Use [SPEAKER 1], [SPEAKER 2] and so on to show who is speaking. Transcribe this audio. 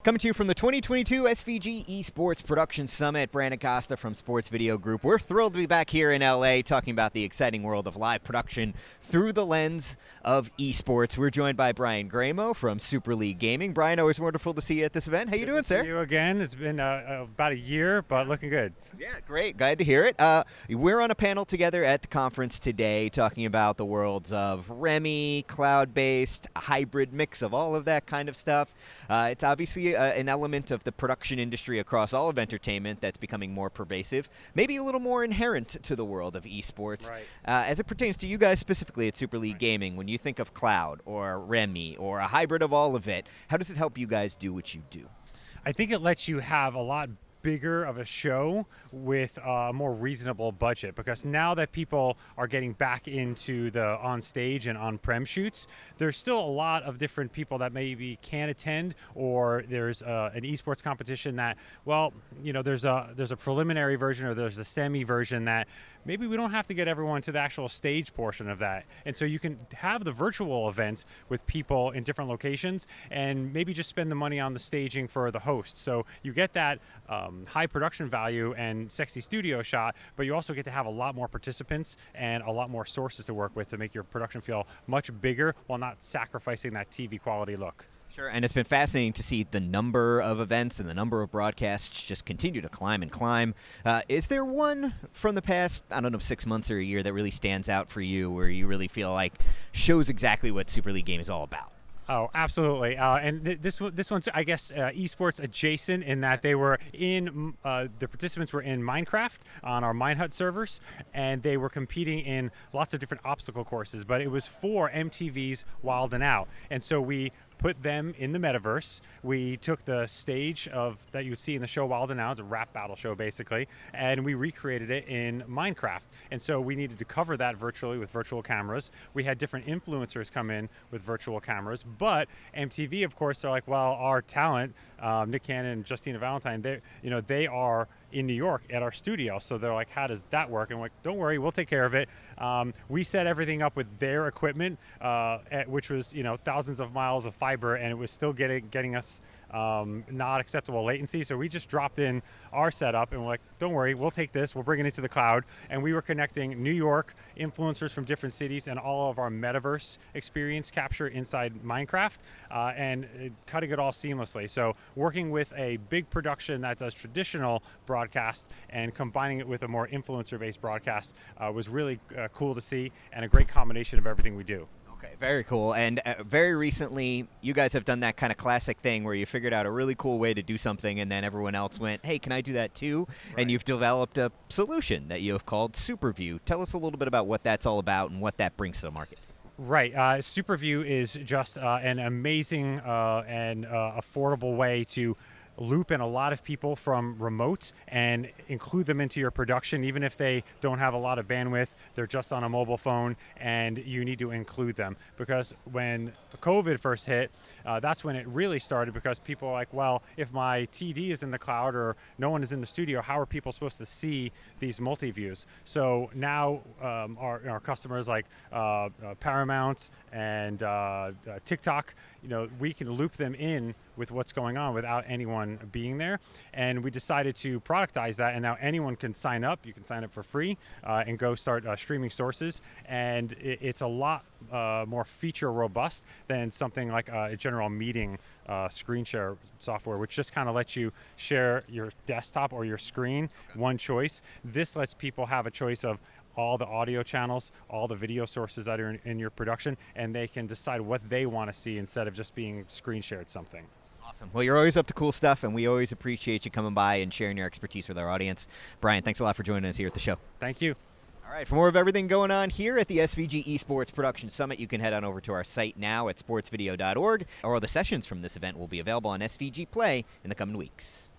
[SPEAKER 1] Coming to you from the 2022 SVG Esports Production Summit, Brandon Costa from Sports Video Group. We're thrilled to be back here in LA talking about the exciting world of live production through the lens of esports. We're joined by Brian Gramo from Super League Gaming. Brian, always wonderful to see you at this event. How you doing, sir?
[SPEAKER 2] See you again. It's been about a year, but looking good.
[SPEAKER 1] Yeah, great. Glad to hear it. We're on a panel together at the conference today talking about the worlds of REMI, cloud-based, a hybrid mix of all of that kind of stuff. It's obviously an element of the production industry across all of entertainment that's becoming more pervasive, maybe a little more inherent to the world of esports.
[SPEAKER 2] Right.
[SPEAKER 1] As it pertains to you guys specifically at Super League Gaming, when you think of cloud or REMI or a hybrid of all of it, how does it help you guys do what you do?
[SPEAKER 2] I think it lets you have a lot bigger of a show with a more reasonable budget, because now that people are getting back into the on stage and on-prem shoots, there's still a lot of different people that maybe can't attend, or there's an esports competition that, well, you know, there's a preliminary version or there's a semi version that maybe we don't have to get everyone to the actual stage portion of that. And so you can have the virtual events with people in different locations and maybe just spend the money on the staging for the host. So you get that high production value and sexy studio shot, but you also get to have a lot more participants and a lot more sources to work with to make your production feel much bigger while not sacrificing that TV quality look.
[SPEAKER 1] Sure, and it's been fascinating to see the number of events and the number of broadcasts just continue to climb and climb. Is there one from the past, 6 months or a year that really stands out for you, where you really feel like shows exactly what Super League Game is all about?
[SPEAKER 2] Oh, absolutely. And this one's, I guess, esports adjacent in that they were in, the participants were in Minecraft on our Minehut servers, and they were competing in lots of different obstacle courses, but it was for MTV's Wild 'N Out. And so we put them in the metaverse. We took the stage that you would see in the show Wild 'N Out, it's a rap battle show basically, and we recreated it in Minecraft. And so we needed to cover that virtually with virtual cameras. We had different influencers come in with virtual cameras, but MTV, of course, are like, well, our talent, Nick Cannon and Justina Valentine, they are in New York at our studio. So they're like, how does that work? And we're like, don't worry, we'll take care of it. We set everything up with their equipment, which was, thousands of miles of fiber, and it was still getting us not acceptable latency. So we just dropped in our setup and we're like, don't worry, we'll take this, we'll bring it into the cloud. And we were connecting New York influencers from different cities and all of our metaverse experience capture inside Minecraft, and cutting it all seamlessly. So working with a big production that does traditional broadcast and combining it with a more influencer-based broadcast was really cool to see, and a great combination of everything we do.
[SPEAKER 1] Okay, very cool. And very recently, you guys have done that kind of classic thing where you figured out a really cool way to do something, and then everyone else went, hey, can I do that too? Right. And you've developed a solution that you have called SuperView. Tell us a little bit about what that's all about and what that brings to the market.
[SPEAKER 2] Right. SuperView is just an amazing and affordable way to loop in a lot of people from remote and include them into your production, even if they don't have a lot of bandwidth, they're just on a mobile phone, and you need to include them. Because when COVID first hit, that's when it really started, because people are like, well, if my TD is in the cloud or no one is in the studio, how are people supposed to see these multi-views? So now our customers like Paramount and TikTok, we can loop them in with what's going on without anyone being there. And we decided to productize that, and now anyone can sign up. You can sign up for free and go start streaming sources. And it's a lot more feature robust than something like a general meeting screen share software, which just kind of lets you share your desktop or your screen, one choice. This lets people have a choice of all the audio channels, all the video sources that are in your production, and they can decide what they want to see instead of just being screen shared something.
[SPEAKER 1] Awesome. Well, you're always up to cool stuff, and we always appreciate you coming by and sharing your expertise with our audience. Brian, thanks a lot for joining us here at the show.
[SPEAKER 2] Thank you.
[SPEAKER 1] All right, for more of everything going on here at the SVG Esports Production Summit, you can head on over to our site now at sportsvideo.org, or the sessions from this event will be available on SVG Play in the coming weeks.